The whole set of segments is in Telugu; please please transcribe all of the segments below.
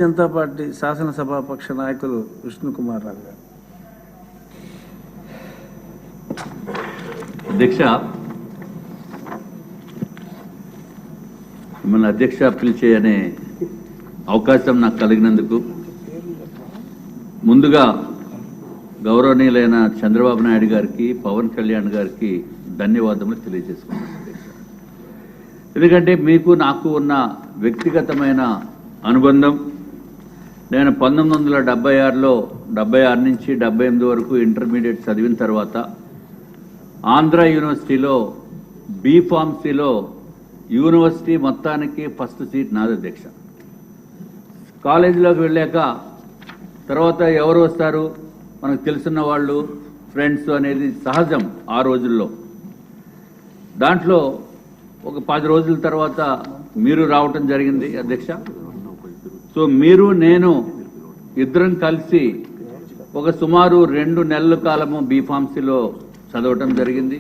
జనతా పార్టీ శాసనసభాపక్ష నాయకులు విష్ణుకుమార్ రావు గారు. అధ్యక్ష, మిమ్మల్ని అధ్యక్ష పిలిచే అనే అవకాశం నాకు కలిగినందుకు ముందుగా గౌరవనీయులైన చంద్రబాబు నాయుడు గారికి, పవన్ కళ్యాణ్ గారికి ధన్యవాదములు తెలియజేసుకున్నాను అధ్యక్ష. ఎందుకంటే మీకు నాకు ఉన్న వ్యక్తిగతమైన అనుబంధం, నేను 1976లో 76 నుంచి 78 వరకు ఇంటర్మీడియట్ చదివిన తర్వాత ఆంధ్ర యూనివర్సిటీలో బీఫార్మసీలో యూనివర్సిటీ మొత్తానికి ఫస్ట్ సీట్ నాది అధ్యక్ష. కాలేజీలోకి వెళ్ళాక తర్వాత ఎవరు వస్తారు, మనకు తెలుసున్న వాళ్ళు, ఫ్రెండ్స్ అనేది సహజం ఆ రోజుల్లో. దాంట్లో ఒక 10 రోజుల తర్వాత మీరు రావటం జరిగింది అధ్యక్ష. సో మీరు నేను ఇద్దరం కలిసి ఒక సుమారు 2 నెలల కాలము బీఫార్మసీలో చదవటం జరిగింది,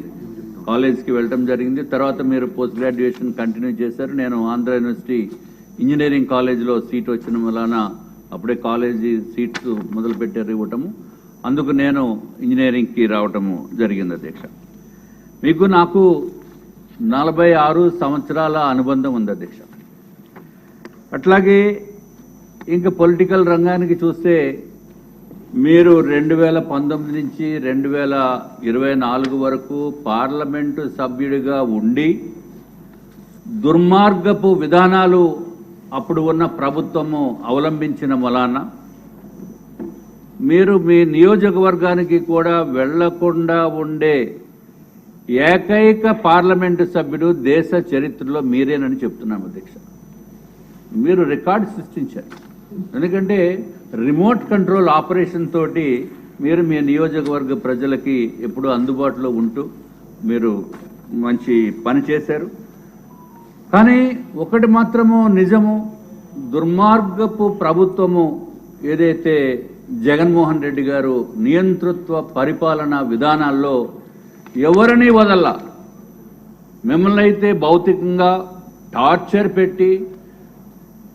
కాలేజ్కి వెళ్ళటం జరిగింది. తర్వాత మీరు పోస్ట్ గ్రాడ్యుయేషన్ కంటిన్యూ చేశారు. నేను ఆంధ్ర యూనివర్సిటీ ఇంజనీరింగ్ కాలేజీలో సీట్ వచ్చిన వలన అప్పుడే కాలేజీ సీట్స్ మొదలుపెట్టారు ఇవ్వటము, అందుకు నేను ఇంజనీరింగ్కి రావటము జరిగింది అధ్యక్ష. మీకు నాకు 46 సంవత్సరాల అనుబంధం ఉంది అధ్యక్ష. అట్లాగే ఇంకా పొలిటికల్ రంగానికి చూస్తే మీరు 2019 నుంచి 2024 వరకు పార్లమెంటు సభ్యుడిగా ఉండి దుర్మార్గపు విధానాలు అప్పుడు ఉన్న ప్రభుత్వము అవలంబించిన వలన మీరు మీ నియోజకవర్గానికి కూడా వెళ్లకుండా ఉండే ఏకైక పార్లమెంటు సభ్యుడు దేశ చరిత్రలో మీరేనని చెప్తున్నాం అధ్యక్ష. మీరు రికార్డు సృష్టించారు. ఎందుకంటే రిమోట్ కంట్రోల్ ఆపరేషన్ తోటి మీరు మీ నియోజకవర్గ ప్రజలకి ఎప్పుడూ అందుబాటులో ఉంటూ మీరు మంచి పని చేశారు. కానీ ఒకటి మాత్రము నిజము, దుర్మార్గపు ప్రభుత్వము ఏదైతే జగన్మోహన్ రెడ్డి గారు నియంతృత్వ పరిపాలన విధానాల్లో ఎవరిని వదల, మిమ్మల్ని అయితే భౌతికంగా టార్చర్ పెట్టి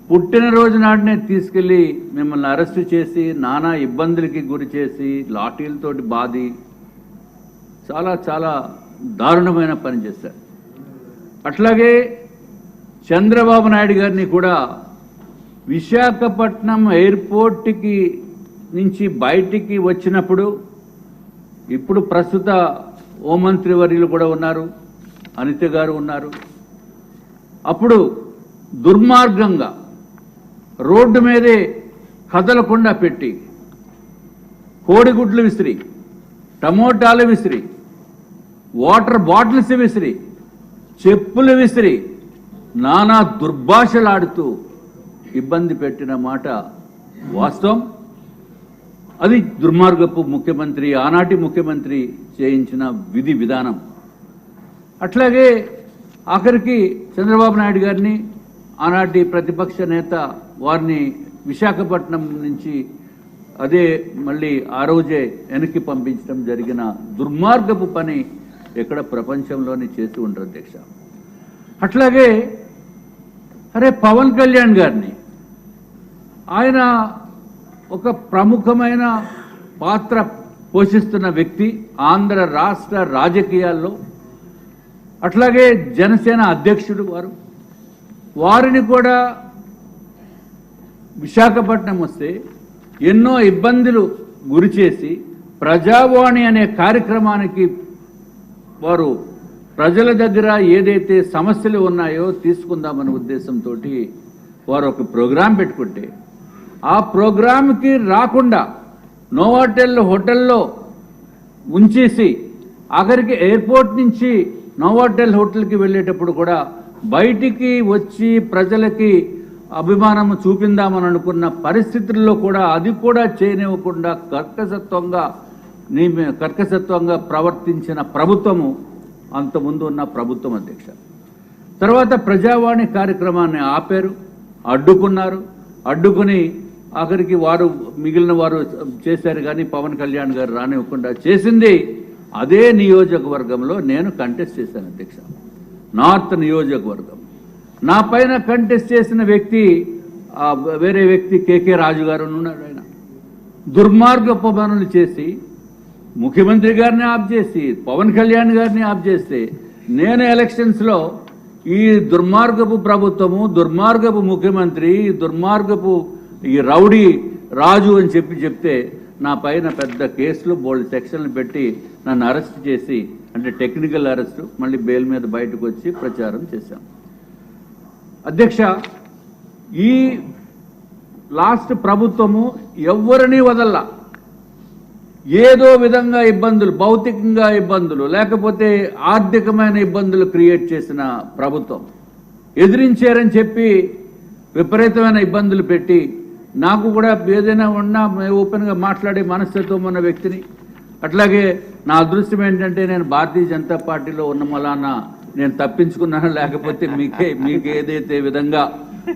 పుట్టినరోజు నాటినే తీసుకెళ్లి మిమ్మల్ని అరెస్టు చేసి నానా ఇబ్బందులకి గురి చేసి లాఠీలతోటి బాధి చాలా చాలా దారుణమైన పని చేశారు. అట్లాగే చంద్రబాబు నాయుడు గారిని కూడా విశాఖపట్నం ఎయిర్పోర్ట్కి నుంచి బయటికి వచ్చినప్పుడు, ఇప్పుడు ప్రస్తుత హోంమంత్రి వర్యులు కూడా ఉన్నారు, అనిత గారు ఉన్నారు, అప్పుడు దుర్మార్గంగా రోడ్డు మీదే కదలకుండా పెట్టి కోడిగుడ్లు విసిరి, టమోటాలు విసిరి, వాటర్ బాటిల్స్ విసిరి, చెప్పులు విసిరి నానా దుర్భాషలాడుతూ ఇబ్బంది పెట్టిన మాట వాస్తవం. అది దుర్మార్గపు ముఖ్యమంత్రి, ఆనాటి ముఖ్యమంత్రి చేయించిన విధి విధానం. అట్లాగే ఆఖరికి చంద్రబాబు నాయుడు గారిని, ఆనాటి ప్రతిపక్ష నేత వారిని విశాఖపట్నం నుంచి అదే మళ్ళీ ఆ రోజే వెనక్కి పంపించడం జరిగిన దుర్మార్గపు పని ఎక్కడ ప్రపంచంలోనే చేసి ఉండరు అధ్యక్ష. అట్లాగే పవన్ కళ్యాణ్ గారిని, ఆయన ఒక ప్రముఖమైన పాత్ర పోషిస్తున్న వ్యక్తి ఆంధ్ర రాష్ట్ర రాజకీయాల్లో. అట్లాగే జనసేన అధ్యక్షుడు వారిని కూడా విశాఖపట్నం వస్తే ఎన్నో ఇబ్బందులు గురి చేసి ప్రజావాణి అనే కార్యక్రమానికి వారు ప్రజల దగ్గర ఏదైతే సమస్యలు ఉన్నాయో తీసుకుందామనే ఉద్దేశంతో వారు ఒక ప్రోగ్రాం పెట్టుకుంటే ఆ ప్రోగ్రాంకి రాకుండా నోవాటెల్ హోటల్లో ఉంచేసి ఆఖరికి ఎయిర్పోర్ట్ నుంచి నోవాటెల్ హోటల్కి వెళ్ళేటప్పుడు కూడా బయటికి వచ్చి ప్రజలకి అభిమానం చూపిందామని అనుకున్న పరిస్థితుల్లో కూడా అది కూడా చేయనివ్వకుండా కర్కశత్వంగా ప్రవర్తించిన ప్రభుత్వము అంతకుముందు ఉన్న ప్రభుత్వం అధ్యక్ష. తర్వాత ప్రజావాణి కార్యక్రమాన్ని ఆపారు, అడ్డుకున్నారు. అడ్డుకుని ఆఖరికి వారు మిగిలిన వారు చేశారు, కానీ పవన్ కళ్యాణ్ గారు రానివ్వకుండా చేసింది అదే నియోజకవర్గంలో నేను కంటెస్ట్ చేశాను అధ్యక్ష. నార్త్ నియోజకవర్గం నా పైన కంటెస్ట్ చేసిన వ్యక్తి వేరే వ్యక్తి కేకే రాజు గారు ఉన్నాడు. ఆయన దుర్మార్గపు పనులు చేసి ముఖ్యమంత్రి గారిని ఆప్ చేసి పవన్ కళ్యాణ్ గారిని ఆప్ చేస్తే నేను ఎలక్షన్స్లో ఈ దుర్మార్గపు ప్రభుత్వము, దుర్మార్గపు ముఖ్యమంత్రి, దుర్మార్గపు ఈ రౌడీ రాజు అని చెప్తే నా పైన పెద్ద కేసులు బోల్డ్ సెక్షన్లు పెట్టి నన్ను అరెస్ట్ చేసి, అంటే టెక్నికల్ అరెస్టు, మళ్ళీ బెయిల్ మీద బయటకు వచ్చి ప్రచారం చేశాం. అధ్యక్ష, ఈ లాస్ట్ ప్రభుత్వము ఎవరిని వదల్లా. ఏదో విధంగా ఇబ్బందులు, భౌతికంగా ఇబ్బందులు, లేకపోతే ఆర్థికమైన ఇబ్బందులు క్రియేట్ చేసిన ప్రభుత్వం. ఎదిరించారని చెప్పి విపరీతమైన ఇబ్బందులు పెట్టి, నాకు కూడా ఏదైనా ఉన్నా ఓపెన్గా మాట్లాడే మనస్తత్వం ఉన్న వ్యక్తిని. అట్లాగే నా అదృష్టం ఏంటంటే నేను భారతీయ జనతా పార్టీలో ఉన్న మలానా నేను తప్పించుకున్నాను, లేకపోతే మీకు ఏదైతే విధంగా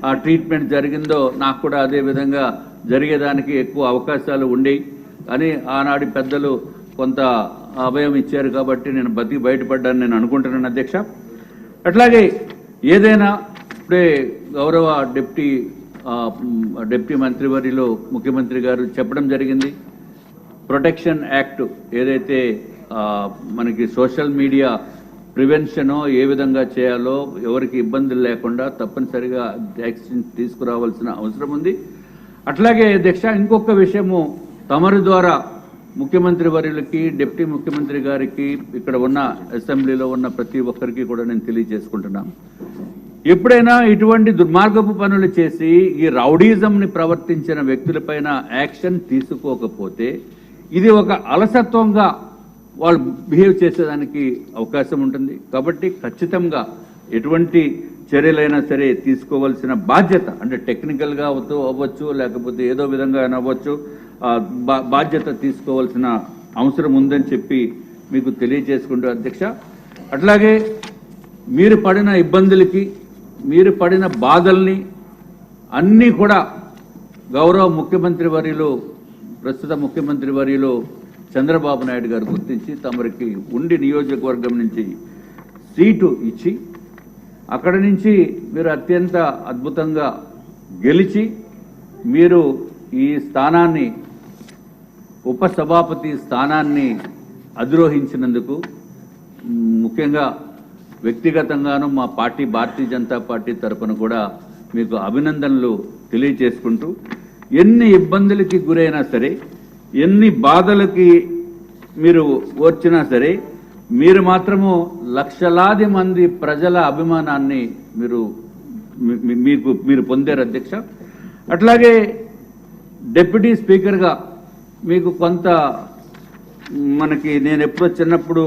ఆ ట్రీట్మెంట్ జరిగిందో నాకు కూడా అదే విధంగా జరిగేదానికి ఎక్కువ అవకాశాలు ఉండేవి. కానీ ఆనాటి పెద్దలు కొంత అభయం ఇచ్చారు కాబట్టి నేను బతికి బయటపడ్డాను నేను అనుకుంటున్నాను అధ్యక్ష. అట్లాగే ఏదైనా ఇప్పుడే గౌరవ డిప్టీ మంత్రివర్యులు ముఖ్యమంత్రి గారు చెప్పడం జరిగింది. ప్రొటెక్షన్ యాక్ట్ ఏదైతే మనకి సోషల్ మీడియా ప్రివెన్షనో ఏ విధంగా చేయాలో, ఎవరికి ఇబ్బందులు లేకుండా తప్పనిసరిగా యాక్షన్ తీసుకురావాల్సిన అవసరం ఉంది. అట్లాగే అధ్యక్ష, ఇంకొక విషయము తమరి ద్వారా ముఖ్యమంత్రి వర్యులకి, డిప్టీ ముఖ్యమంత్రి గారికి, ఇక్కడ ఉన్న అసెంబ్లీలో ఉన్న ప్రతి ఒక్కరికి కూడా నేను తెలియజేసుకుంటున్నాను. ఎప్పుడైనా ఇటువంటి దుర్మార్గపు పనులు చేసి ఈ రౌడీజంని ప్రవర్తించిన వ్యక్తులపైన యాక్షన్ తీసుకోకపోతే ఇది ఒక అలసత్వంగా వాళ్ళు బిహేవ్ చేసేదానికి అవకాశం ఉంటుంది. కాబట్టి ఖచ్చితంగా ఎటువంటి చర్యలైనా సరే తీసుకోవాల్సిన బాధ్యత, అంటే టెక్నికల్గా అవ్వచ్చు, లేకపోతే ఏదో విధంగా అవ్వచ్చు, బాధ్యత తీసుకోవాల్సిన అవసరం ఉందని చెప్పి మీకు తెలియజేసుకుంటూ అధ్యక్ష. అట్లాగే మీరు పడిన ఇబ్బందులకి, మీరు పడిన బాధల్ని అన్నీ కూడా గౌరవ ముఖ్యమంత్రి వర్యులు, ప్రస్తుత ముఖ్యమంత్రి వర్యులు చంద్రబాబు నాయుడు గారు గుర్తించి తమరికి ఉండి నియోజకవర్గం నుంచి సీటు ఇచ్చి, అక్కడి నుంచి మీరు అత్యంత అద్భుతంగా గెలిచి మీరు ఈ స్థానాన్ని, ఉపసభాపతి స్థానాన్ని అధిరోహించినందుకు ముఖ్యంగా వ్యక్తిగతంగాను మా పార్టీ భారతీయ జనతా పార్టీ తరఫున కూడా మీకు అభినందనలు తెలియజేసుకుంటూ, ఎన్ని ఇబ్బందులకి గురైనా సరే, ఎన్ని బాధలకి మీరు ఓర్చినా సరే, మీరు మాత్రము లక్షలాది మంది ప్రజల అభిమానాన్ని మీరు పొందారు అధ్యక్ష. అట్లాగే డిప్యూటీ స్పీకర్గా మీకు కొంత మనకి, నేను ఎప్పుడో చిన్నప్పుడు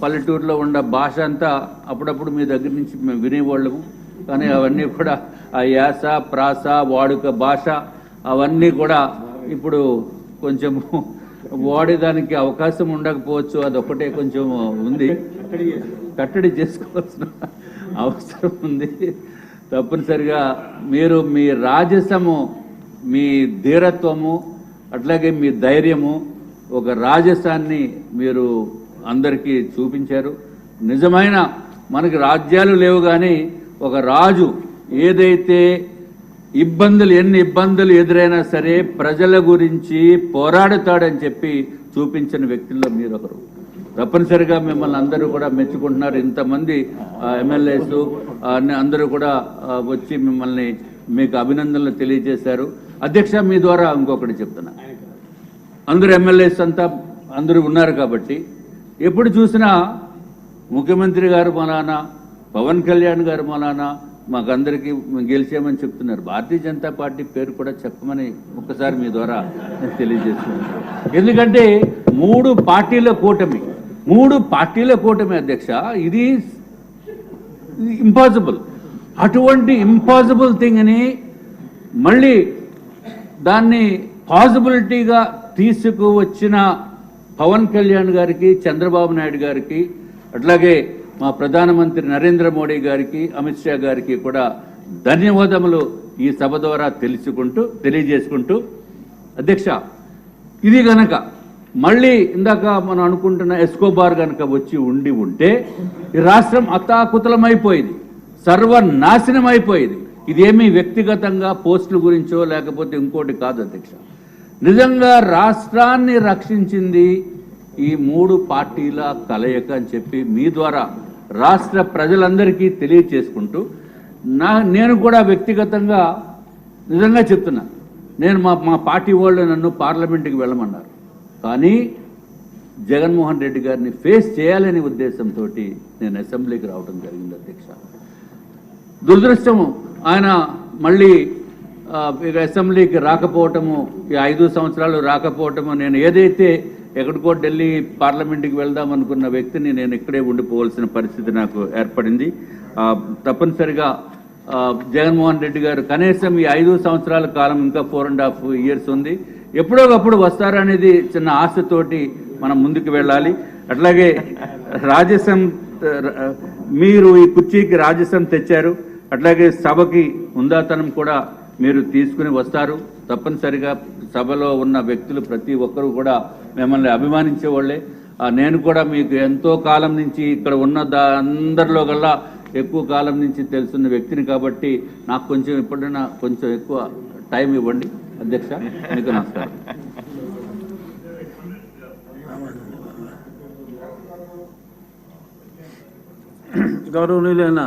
పల్లెటూరులో ఉన్న భాష అంతా అప్పుడప్పుడు మీ దగ్గర నుంచి మేము వినేవాళ్ళము. కానీ అవన్నీ కూడా ఆ యాస, ప్రాస, వాడుక భాష అవన్నీ కూడా ఇప్పుడు కొంచెము వాడేదానికి అవకాశం ఉండకపోవచ్చు. అదొక్కటే కొంచెం ఉంది, కట్టడి చేసుకోవాల్సిన అవసరం ఉంది. తప్పనిసరిగా మీరు మీ రాజసము, మీ ధీరత్వము, అట్లాగే మీ ధైర్యము, ఒక రాజసాన్ని మీరు అందరికీ చూపించారు. నిజమైన మనకి రాజ్యాలు లేవు, కానీ ఒక రాజు ఏదైతే ఎన్ని ఇబ్బందులు ఎదురైనా సరే ప్రజల గురించి పోరాడుతాడని చెప్పి చూపించిన వ్యక్తుల్లో మీరు ఒకరు. తప్పనిసరిగా మిమ్మల్ని అందరూ కూడా మెచ్చుకుంటున్నారు. ఇంతమంది ఎమ్మెల్యేస్ అందరూ కూడా వచ్చి మిమ్మల్ని, మీకు అభినందనలు తెలియజేశారు అధ్యక్ష. మీ ద్వారా ఇంకొకటి చెప్తున్నా, అందరూ ఎమ్మెల్యేస్ అంతా అందరూ ఉన్నారు కాబట్టి ఎప్పుడు చూసినా ముఖ్యమంత్రి గారు మలానా, పవన్ కళ్యాణ్ గారు మలానా మాకందరికీ గెలిచామని చెప్తున్నారు. భారతీయ జనతా పార్టీ పేరు కూడా చెప్పమని ఒక్కసారి మీ ద్వారా నేను తెలియజేస్తున్నాను. ఎందుకంటే 3 పార్టీల కూటమి అధ్యక్ష, ఇది ఇంపాసిబుల్. అటువంటి ఇంపాసిబుల్ థింగ్ని మళ్ళీ దాన్ని పాసిబిలిటీగా తీసుకువచ్చిన పవన్ కళ్యాణ్ గారికి, చంద్రబాబు నాయుడు గారికి, అట్లాగే మా ప్రధానమంత్రి నరేంద్ర మోడీ గారికి, అమిత్ షా గారికి కూడా ధన్యవాదములు ఈ సభ ద్వారా తెలియజేసుకుంటూ అధ్యక్ష, ఇది గనక మళ్ళీ ఇందాక మనం అనుకుంటున్న ఎస్కోబార్ గనక వచ్చి ఉంటే ఈ రాష్ట్రం అతాకుతలమైపోయింది, సర్వనాశనం అయిపోయింది. ఇదేమీ వ్యక్తిగతంగా పోస్టుల గురించో లేకపోతే ఇంకోటి కాదు అధ్యక్ష. నిజంగా రాష్ట్రాన్ని రక్షించింది ఈ 3 పార్టీల కలయిక అని చెప్పి మీ ద్వారా రాష్ట్ర ప్రజలందరికీ తెలియచేసుకుంటూ నేను కూడా వ్యక్తిగతంగా నిజంగా చెప్తున్నా, నేను మా పార్టీ వాళ్ళు నన్ను పార్లమెంటుకి వెళ్ళమన్నారు, కానీ జగన్మోహన్ రెడ్డి గారిని ఫేస్ చేయాలనే ఉద్దేశంతో నేను అసెంబ్లీకి రావడం జరిగింది అధ్యక్ష. దురదృష్టము ఆయన మళ్ళీ ఇక అసెంబ్లీకి రాకపోవటము, ఈ 5 సంవత్సరాలు రాకపోవటము, నేను ఏదైతే ఎక్కడికో ఢిల్లీ పార్లమెంట్కి వెళ్దాం అనుకున్న వ్యక్తిని నేను ఇక్కడే ఉండిపోవాల్సిన పరిస్థితి నాకు ఏర్పడింది. తప్పనిసరిగా జగన్మోహన్ రెడ్డి గారు కనీసం ఈ 5 సంవత్సరాల కాలం, ఇంకా 4.5 years ఉంది, ఎప్పుడోకప్పుడు వస్తారనేది చిన్న ఆశతోటి మనం ముందుకు వెళ్ళాలి. అట్లాగే రాజసం, మీరు ఈ కుర్చీకి రాజసం తెచ్చారు, అట్లాగే సభకి ఉందాతనం కూడా మీరు తీసుకుని వస్తారు. తప్పనిసరిగా సభలో ఉన్న వ్యక్తులు ప్రతి ఒక్కరూ కూడా మిమ్మల్ని అభిమానించే వాళ్ళే. నేను కూడా మీకు ఎంతో కాలం నుంచి ఇక్కడ ఉన్న అందరిలో కల్లా ఎక్కువ కాలం నుంచి తెలుసున్న వ్యక్తిని కాబట్టి నాకు కొంచెం ఎప్పుడైనా కొంచెం ఎక్కువ టైం ఇవ్వండి అధ్యక్ష. మీకు నమస్కారం. గౌరవనీయులైన